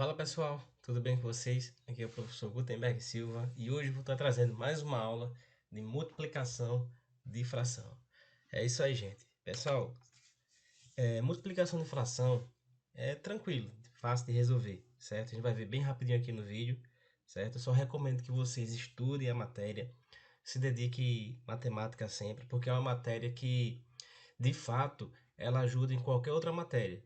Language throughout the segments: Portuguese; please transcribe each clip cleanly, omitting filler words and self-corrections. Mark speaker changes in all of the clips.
Speaker 1: Fala pessoal, tudo bem com vocês? Aqui é o professor Gutenberg Silva e hoje vou estar trazendo mais uma aula de multiplicação de fração. É isso aí, gente. Pessoal, multiplicação de fração é tranquilo, fácil de resolver, certo? A gente vai ver bem rapidinho aqui no vídeo, certo? Eu só recomendo que vocês estudem a matéria, se dediquem matemática sempre, porque é uma matéria que, de fato, ela ajuda em qualquer outra matéria.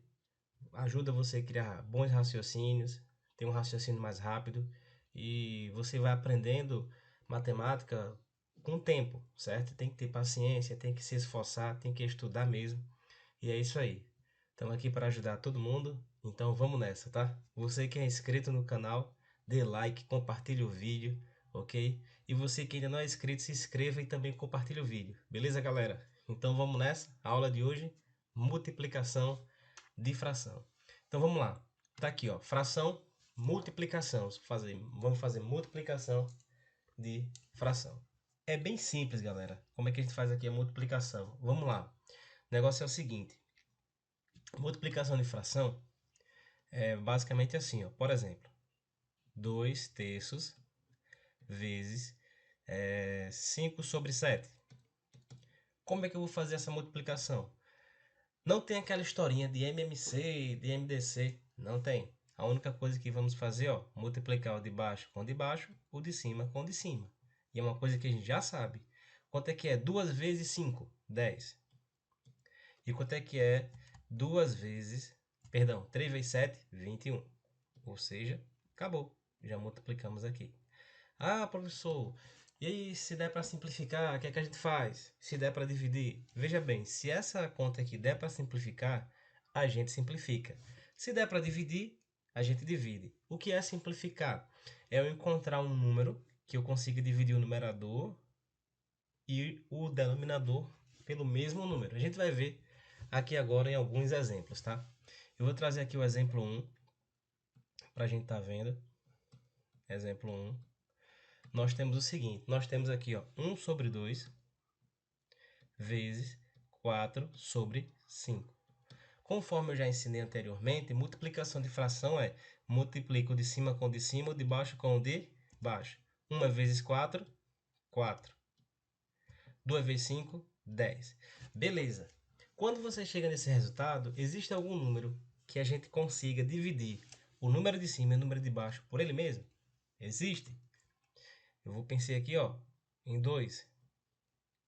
Speaker 1: Ajuda você a criar bons raciocínios, ter um raciocínio mais rápido e você vai aprendendo matemática com o tempo, certo? Tem que ter paciência, tem que se esforçar, tem que estudar mesmo. E é isso aí. Estamos aqui para ajudar todo mundo, então vamos nessa, tá? Você que é inscrito no canal, dê like, compartilhe o vídeo, ok? E você que ainda não é inscrito, se inscreva e também compartilhe o vídeo, beleza, galera? Então vamos nessa. A aula de hoje, multiplicação de fração. Então vamos lá. Tá aqui, ó, fração, multiplicação. Vamos fazer multiplicação de fração. É bem simples, galera. Como é que a gente faz aqui a multiplicação? Vamos lá. O negócio é o seguinte. Multiplicação de fração é basicamente assim, ó. Por exemplo, 2 terços vezes 5 sobre 7. Como é que eu vou fazer essa multiplicação? Não tem aquela historinha de MMC, de MDC. Não tem. A única coisa que vamos fazer, ó, multiplicar o de baixo com o de baixo, o de cima com o de cima. E é uma coisa que a gente já sabe. Quanto é que é 2 vezes 5? 10. E quanto é que é 2 vezes, perdão, 3 vezes 7? 21. Ou seja, acabou. Já multiplicamos aqui. Ah, professor, e aí se der para simplificar, o que é que a gente faz? Se der para dividir? Veja bem, se essa conta aqui der para simplificar, a gente simplifica. Se der para dividir, a gente divide. O que é simplificar? É eu encontrar um número que eu consiga dividir o numerador e o denominador pelo mesmo número. A gente vai ver aqui agora em alguns exemplos, tá? Eu vou trazer aqui o exemplo 1 para a gente estar vendo. Exemplo 1. Nós temos o seguinte, nós temos aqui, ó, 1 sobre 2 vezes 4 sobre 5. Conforme eu já ensinei anteriormente, multiplicação de fração é multiplico o de cima com o de cima, o de baixo com o de baixo. 1 vezes 4, 4. 2 vezes 5, 10. Beleza. Quando você chega nesse resultado, existe algum número que a gente consiga dividir o número de cima e o número de baixo por ele mesmo? Existe. Eu vou pensar aqui, ó, em 2.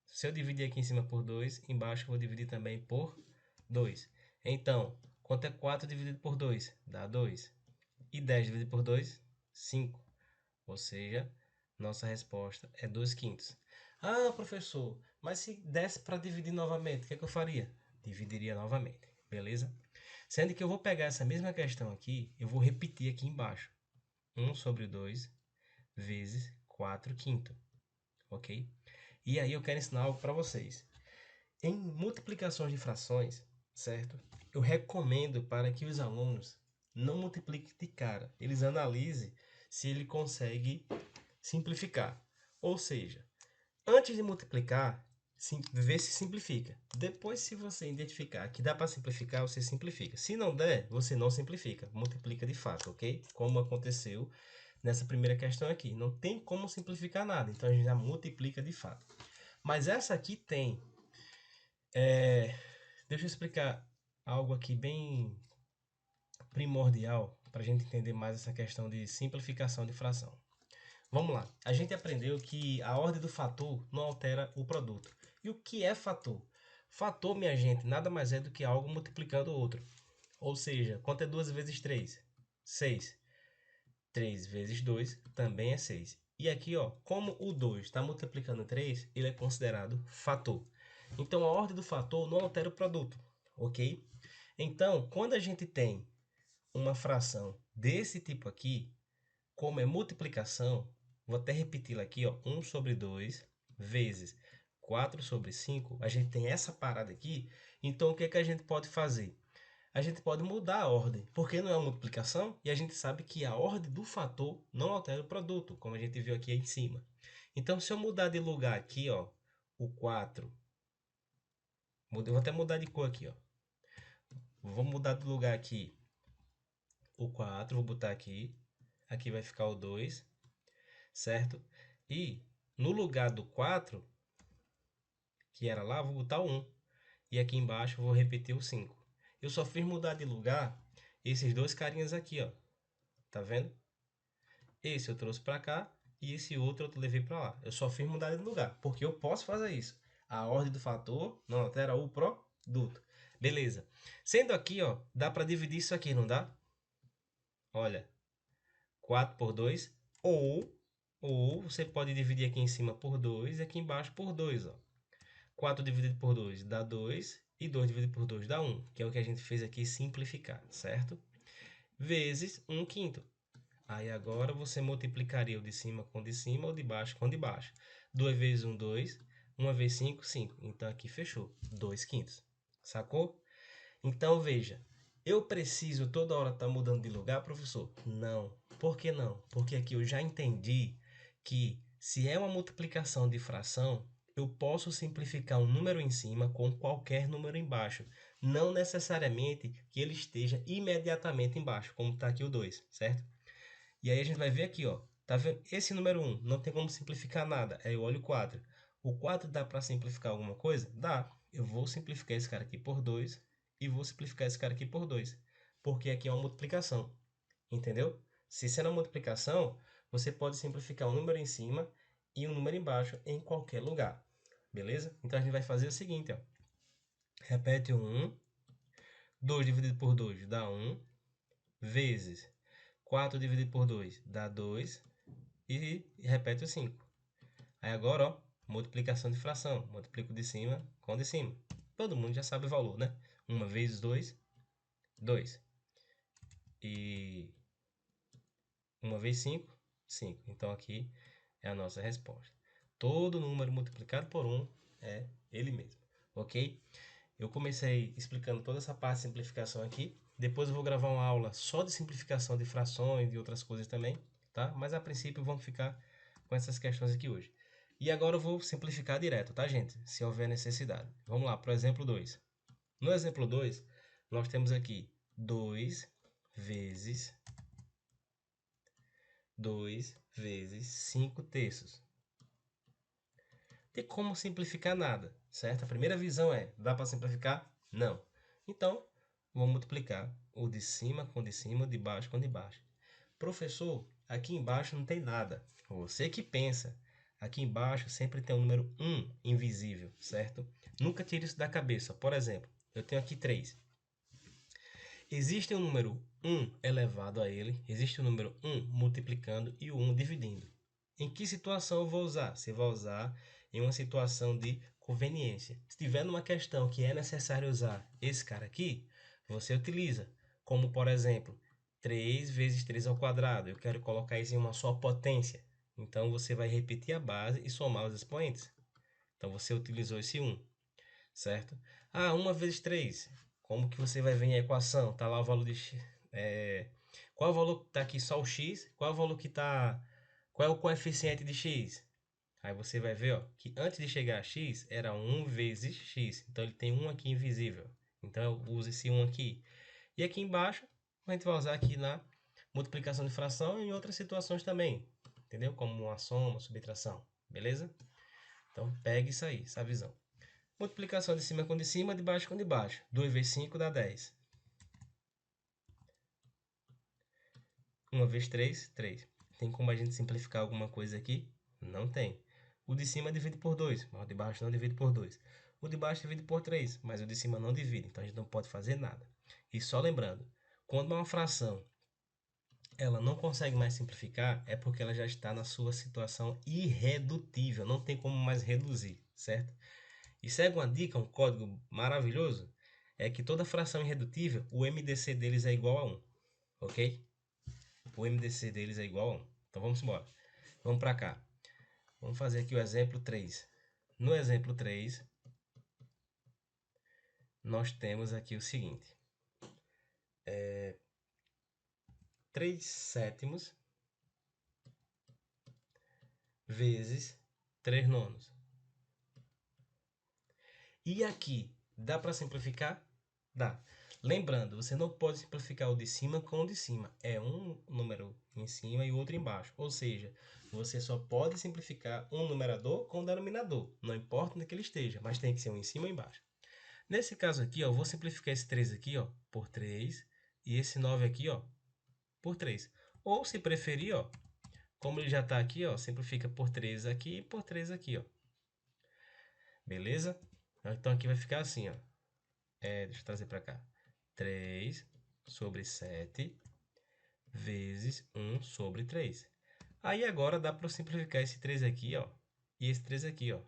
Speaker 1: Se eu dividir aqui em cima por 2, embaixo eu vou dividir também por 2. Então, quanto é 4 dividido por 2? Dá 2. E 10 dividido por 2? 5. Ou seja, nossa resposta é 2 quintos. Ah, professor, mas se desse para dividir novamente, o que é que eu faria? Dividiria novamente, beleza? Sendo que eu vou pegar essa mesma questão aqui, eu vou repetir aqui embaixo. 1 sobre 2 vezes 4 quinto, ok? E aí eu quero ensinar algo para vocês. Em multiplicações de frações, certo? Eu recomendo para que os alunos não multipliquem de cara. Eles analisem se ele consegue simplificar. Ou seja, antes de multiplicar, vê se simplifica. Depois, se você identificar que dá para simplificar, você simplifica. Se não der, você não simplifica. Multiplica de fato, ok? Como aconteceu nessa primeira questão aqui. Não tem como simplificar nada, então a gente já multiplica de fato. Mas essa aqui tem. Deixa eu explicar algo aqui bem primordial para a gente entender mais essa questão de simplificação de fração. Vamos lá. A gente aprendeu que a ordem do fator não altera o produto. E o que é fator? Fator, minha gente, nada mais é do que algo multiplicando o outro. Ou seja, quanto é 2 vezes 3? 6. 3 vezes 2 também é 6. E aqui, ó, como o 2 está multiplicando 3, ele é considerado fator. Então, a ordem do fator não altera o produto, ok? Então, quando a gente tem uma fração desse tipo aqui, como é multiplicação, vou até repeti-la aqui, ó, 1 sobre 2 vezes 4 sobre 5, a gente tem essa parada aqui, então o que é que a gente pode fazer? A gente pode mudar a ordem, porque não é uma multiplicação, e a gente sabe que a ordem do fator não altera o produto, como a gente viu aqui em cima. Então, se eu mudar de lugar aqui, ó, o 4, vou até mudar de cor aqui, ó. Vou mudar de lugar aqui o 4, vou botar aqui. Aqui vai ficar o 2, certo? E no lugar do 4, que era lá, vou botar o 1. E aqui embaixo eu vou repetir o 5. Eu só fiz mudar de lugar esses dois carinhas aqui, ó. Tá vendo? Esse eu trouxe para cá e esse outro eu levei para lá. Eu só fiz mudar de lugar, porque eu posso fazer isso. A ordem do fator não altera o produto. Beleza. Sendo aqui, ó, dá para dividir isso aqui, não dá? Olha, 4 por 2, ou você pode dividir aqui em cima por 2 e aqui embaixo por 2, ó. 4 dividido por 2 dá 2 e 2 dividido por 2 dá 1, que é o que a gente fez aqui simplificar, certo? Vezes 1 quinto. Aí agora você multiplicaria o de cima com o de cima, ou de baixo com o de baixo. 2 vezes 1, 2. 1 vezes 5, 5. Então aqui fechou. 2 quintos. Sacou? Então veja, eu preciso toda hora estar mudando de lugar, professor? Não. Por que não? Porque aqui eu já entendi que se é uma multiplicação de fração, eu posso simplificar um número em cima com qualquer número embaixo. Não necessariamente que ele esteja imediatamente embaixo, como está aqui o 2, certo? E aí a gente vai ver aqui, ó. Tá vendo? Esse número 1 não tem como simplificar nada. Aí eu olho o 4. O 4 dá para simplificar alguma coisa? Dá. Eu vou simplificar esse cara aqui por 2 e vou simplificar esse cara aqui por 2. Porque aqui é uma multiplicação. Entendeu? Se isso é uma multiplicação, você pode simplificar um número em cima e um número embaixo em qualquer lugar. Beleza? Então a gente vai fazer o seguinte, ó. Repete o 1. 2 dividido por 2 dá 1. Vezes 4 dividido por 2 dá 2 e repete o 5. Aí agora, ó, multiplicação de fração. Multiplico de cima com de cima. Todo mundo já sabe o valor, né? 1 vezes 2, 2. E 1 vezes 5, 5. Então aqui é a nossa resposta. Todo número multiplicado por 1 é ele mesmo, ok? Eu comecei explicando toda essa parte de simplificação aqui. Depois eu vou gravar uma aula só de simplificação de frações e outras coisas também, tá? Mas a princípio vamos ficar com essas questões aqui hoje. E agora eu vou simplificar direto, tá, gente? Se houver necessidade. Vamos lá, para o exemplo 2. No exemplo 2, nós temos aqui 2 vezes 5 terços. Tem como simplificar nada, certo? A primeira visão é, dá para simplificar? Não. Então, vou multiplicar o de cima com o de cima, o de baixo com o de baixo. Professor, aqui embaixo não tem nada. Você que pensa. Aqui embaixo sempre tem o número 1 invisível, certo? Nunca tire isso da cabeça. Por exemplo, eu tenho aqui 3. Existe o número 1 elevado a ele, existe o número 1 multiplicando e o 1 dividindo. Em que situação eu vou usar? Você vai usar em uma situação de conveniência. Se tiver numa questão que é necessário usar esse cara aqui, você utiliza. Como, por exemplo, 3 vezes 3 ao quadrado. Eu quero colocar isso em uma só potência. Então, você vai repetir a base e somar os expoentes. Então, você utilizou esse 1, certo? Ah, 1 vezes 3. Como que você vai ver em equação? Tá lá o valor de x. Qual é o valor que está aqui? Só o x. Qual é o valor que está... Qual é o coeficiente de x? Aí você vai ver, ó, que antes de chegar a x era 1 vezes x. Então ele tem 1 aqui invisível. Então eu uso esse 1 aqui. E aqui embaixo a gente vai usar aqui na multiplicação de fração e em outras situações também. Entendeu? Como uma soma, subtração. Beleza? Então pegue isso aí, essa visão. Multiplicação de cima com de cima, de baixo com de baixo. 2 vezes 5 dá 10. 1 vezes 3, 3. Tem como a gente simplificar alguma coisa aqui? Não tem. O de cima divide por 2, mas o de baixo não divide por 2. O de baixo divide por 3, mas o de cima não divide, então a gente não pode fazer nada. E só lembrando, quando uma fração ela não consegue mais simplificar, é porque ela já está na sua situação irredutível, não tem como mais reduzir, certo? E segue uma dica, um código maravilhoso, é que toda fração irredutível, o MDC deles é igual a 1, ok? O MDC deles é igual a 1. Então vamos embora. Vamos para cá. Vamos fazer aqui o exemplo 3. No exemplo 3, nós temos aqui o seguinte. 3 sétimos vezes 3 nonos. E aqui, dá para simplificar? Dá. Lembrando, você não pode simplificar o de cima com o de cima. É um número em cima e o outro embaixo. Ou seja, você só pode simplificar um numerador com o denominador. Não importa onde que ele esteja, mas tem que ser um em cima ou embaixo. Nesse caso aqui, ó, eu vou simplificar esse 3 aqui, ó, por 3. E esse 9 aqui, ó, por 3. Ou, se preferir, ó, como ele já está aqui, ó, simplifica por 3 aqui e por 3 aqui, ó. Beleza? Então aqui vai ficar assim, ó. Deixa eu trazer para cá. 3 sobre 7 vezes 1 sobre 3. Aí agora dá para simplificar esse 3 aqui, ó, e esse 3 aqui, ó.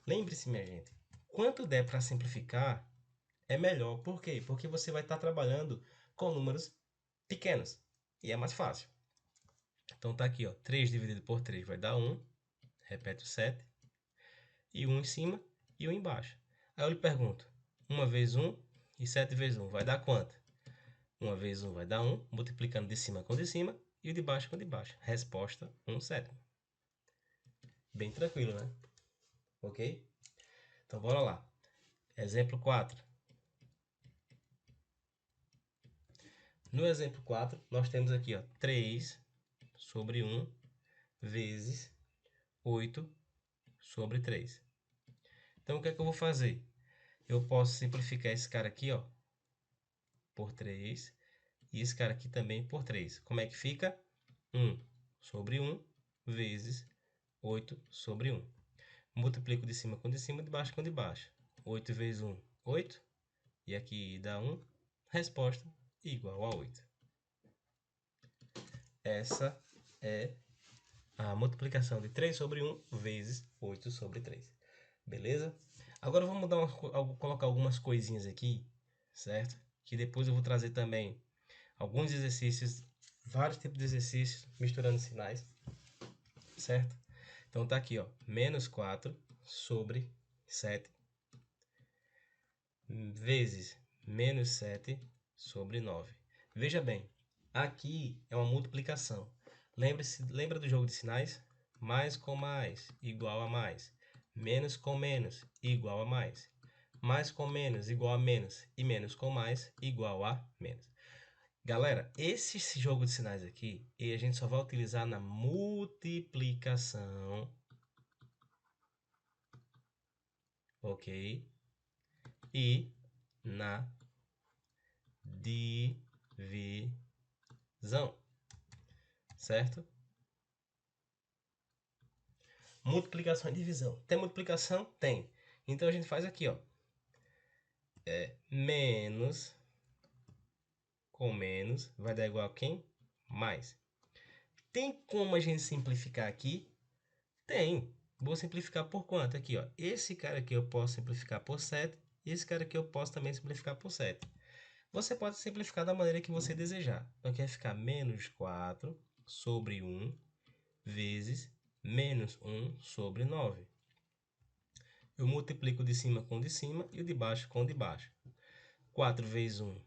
Speaker 1: Lembre-se, minha gente, quanto der para simplificar é melhor. Por quê? Porque você vai estar trabalhando com números pequenos e é mais fácil. Então tá aqui, ó, 3 dividido por 3 vai dar 1. Repete o 7. E 1 em cima e 1 embaixo. Aí eu lhe pergunto, 1 vezes 1 e 7 vezes 1 vai dar quanto? 1 vezes 1 vai dar 1, multiplicando de cima com de cima e o de baixo com de baixo. Resposta, 1/7. Bem tranquilo, né? Ok? Então, bora lá. Exemplo 4. No exemplo 4, nós temos aqui, ó, 3 sobre 1 vezes 8 sobre 3. Então, o que é que eu vou fazer? Eu posso simplificar esse cara aqui, ó, por 3 e esse cara aqui também por 3. Como é que fica? 1 sobre 1 vezes 8 sobre 1. Multiplico de cima com de cima, de baixo com de baixo. 8 vezes 1, 8. E aqui dá 1. Resposta igual a 8. Essa é a multiplicação de 3 sobre 1 vezes 8 sobre 3. Beleza? Agora vamos colocar algumas coisinhas aqui, certo? Que depois eu vou trazer também alguns exercícios, vários tipos de exercícios, misturando sinais, certo? Então tá aqui, ó, menos 4 sobre 7 vezes menos 7 sobre 9. Veja bem, aqui é uma multiplicação. Lembra do jogo de sinais? Mais com mais, igual a mais. Menos com menos, igual a mais. Mais com menos, igual a menos. E menos com mais, igual a menos. Galera, esse jogo de sinais aqui, a gente só vai utilizar na multiplicação. Ok? E na divisão. Certo? Multiplicação e divisão. Tem multiplicação? Tem. Então a gente faz aqui, ó. Menos com menos vai dar igual a quem? Mais. Tem como a gente simplificar aqui? Tem. Vou simplificar por quanto? Aqui, ó. Esse cara aqui eu posso simplificar por 7. E esse cara aqui eu posso também simplificar por 7. Você pode simplificar da maneira que você desejar. Então, aqui vai ficar menos 4 sobre 1 vezes menos 1 sobre 9. Eu multiplico de cima com de cima e o de baixo com o de baixo. 4 vezes 1,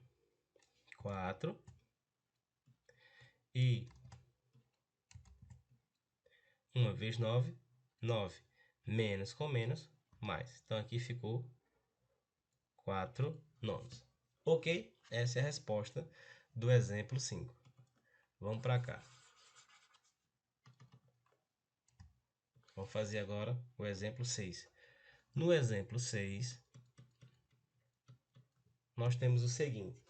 Speaker 1: 4. E 1 vezes 9, 9. Menos com menos, mais. Então, aqui ficou 4 nonos. Ok? Essa é a resposta do exemplo 5. Vamos para cá. Vamos fazer agora o exemplo 6. No exemplo 6, nós temos o seguinte.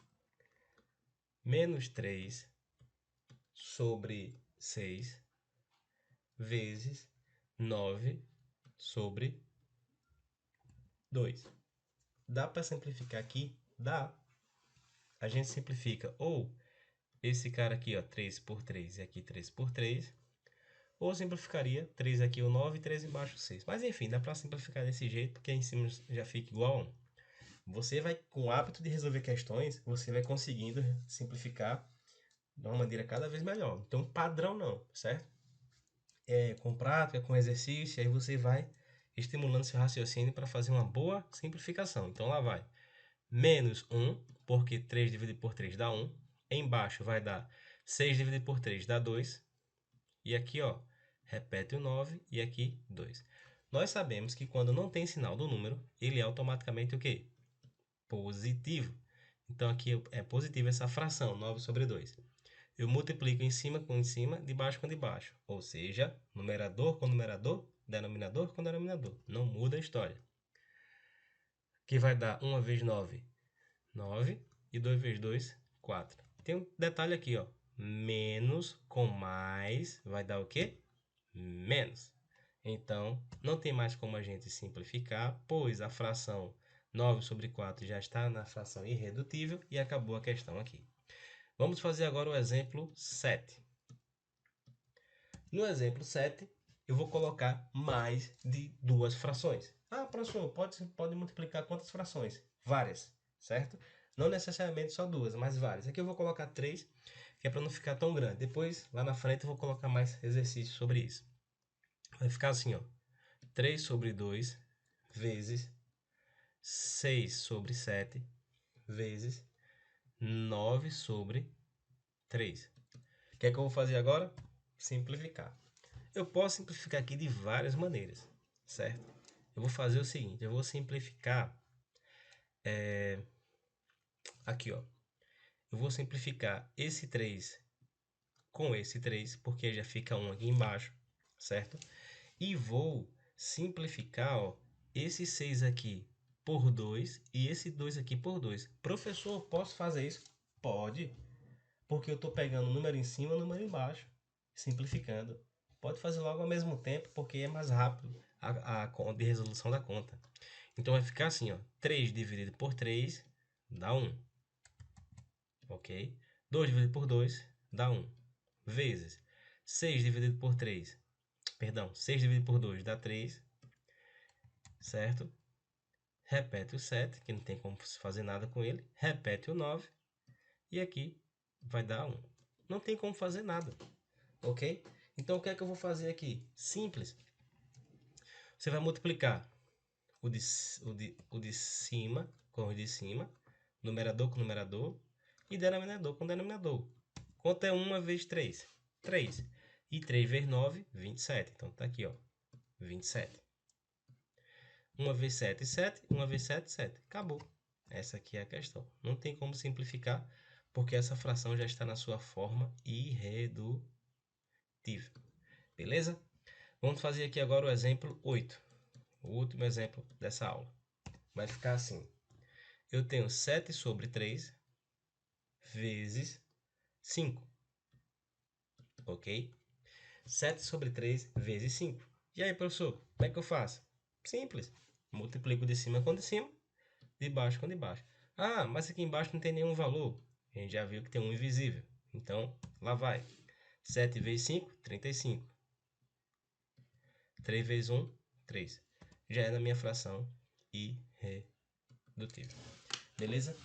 Speaker 1: Menos 3 sobre 6 vezes 9 sobre 2. Dá para simplificar aqui? Dá. A gente simplifica ou esse cara aqui, ó, 3 por 3 e aqui 3 por 3. Ou simplificaria 3 aqui o 9 e 3 embaixo o 6. Mas enfim, dá para simplificar desse jeito, porque aí em cima já fica igual a 1. Você vai, com o hábito de resolver questões, você vai conseguindo simplificar de uma maneira cada vez melhor. Então, padrão não, certo? Com prática, com exercício, aí você vai estimulando seu raciocínio para fazer uma boa simplificação. Então, lá vai. Menos 1, porque 3 dividido por 3 dá 1. Embaixo vai dar 6 dividido por 3 dá 2. E aqui, ó, repete o 9 e aqui 2. Nós sabemos que quando não tem sinal do número, ele é automaticamente o quê? Positivo. Então, aqui é positiva essa fração, 9 sobre 2. Eu multiplico em cima com em cima, de baixo com de baixo. Ou seja, numerador com numerador, denominador com denominador. Não muda a história. Que vai dar 1 vezes 9, 9. E 2 vezes 2, 4. Tem um detalhe aqui, ó. Menos com mais vai dar o quê? Menos. Então, não tem mais como a gente simplificar, pois a fração 9 sobre 4 já está na fração irredutível e acabou a questão aqui. Vamos fazer agora o exemplo 7. No exemplo 7, eu vou colocar mais de duas frações. Ah, professor, pode multiplicar quantas frações? Várias, certo? Não necessariamente só duas, mas várias. Aqui eu vou colocar 3, que é para não ficar tão grande. Depois, lá na frente, eu vou colocar mais exercícios sobre isso. Vai ficar assim, ó. 3 sobre 2 vezes 6 sobre 7 vezes 9 sobre 3. O que é que eu vou fazer agora? Simplificar. Eu posso simplificar aqui de várias maneiras, certo? Eu vou fazer o seguinte, eu vou simplificar aqui, ó. Eu vou simplificar esse 3 com esse 3, porque já fica 1 aqui embaixo, certo? E vou simplificar, ó, esse 6 aqui por 2 e esse 2 aqui por 2. Professor, posso fazer isso? Pode, porque eu estou pegando o número em cima e o número embaixo, simplificando. Pode fazer logo ao mesmo tempo, porque é mais rápido a de resolução da conta. Então vai ficar assim, ó, 3 dividido por 3 dá 1. Ok? 2 dividido por 2 dá 1. Vezes 6 dividido por 3. Perdão, 6 dividido por 2 dá 3. Certo? Repete o 7, que não tem como fazer nada com ele. Repete o 9. E aqui vai dar 1. Não tem como fazer nada. Ok? Então, o que é que eu vou fazer aqui? Simples. Você vai multiplicar o de cima com o de cima, numerador com numerador e denominador com denominador. Quanto é 1 vezes 3? 3. E 3 vezes 9, 27. Então, tá aqui, ó, 27. 1 vezes 7, 7. 1 vezes 7, 7. Acabou. Essa aqui é a questão. Não tem como simplificar, porque essa fração já está na sua forma irredutível. Beleza? Vamos fazer aqui agora o exemplo 8. O último exemplo dessa aula. Vai ficar assim. Eu tenho 7 sobre 3 vezes 5. Ok? 7 sobre 3 vezes 5. E aí, professor, como é que eu faço? Simples. Multiplico de cima com de cima, de baixo com de baixo. Ah, mas aqui embaixo não tem nenhum valor. A gente já viu que tem um invisível. Então, lá vai. 7 vezes 5, 35. 3 vezes 1, 3. Já é na minha fração irredutível. Beleza?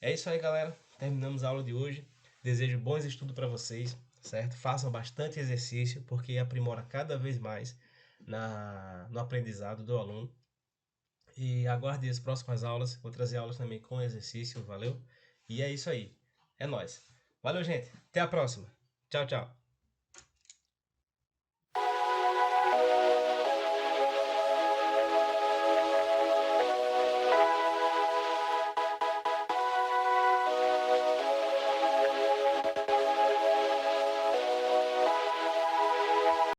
Speaker 1: É isso aí, galera. Terminamos a aula de hoje. Desejo bons estudos para vocês, certo? Façam bastante exercício, porque aprimora cada vez mais no aprendizado do aluno. E aguarde as próximas aulas. Vou trazer aulas também com exercício, valeu? E é isso aí. É nóis. Valeu, gente. Até a próxima. Tchau, tchau.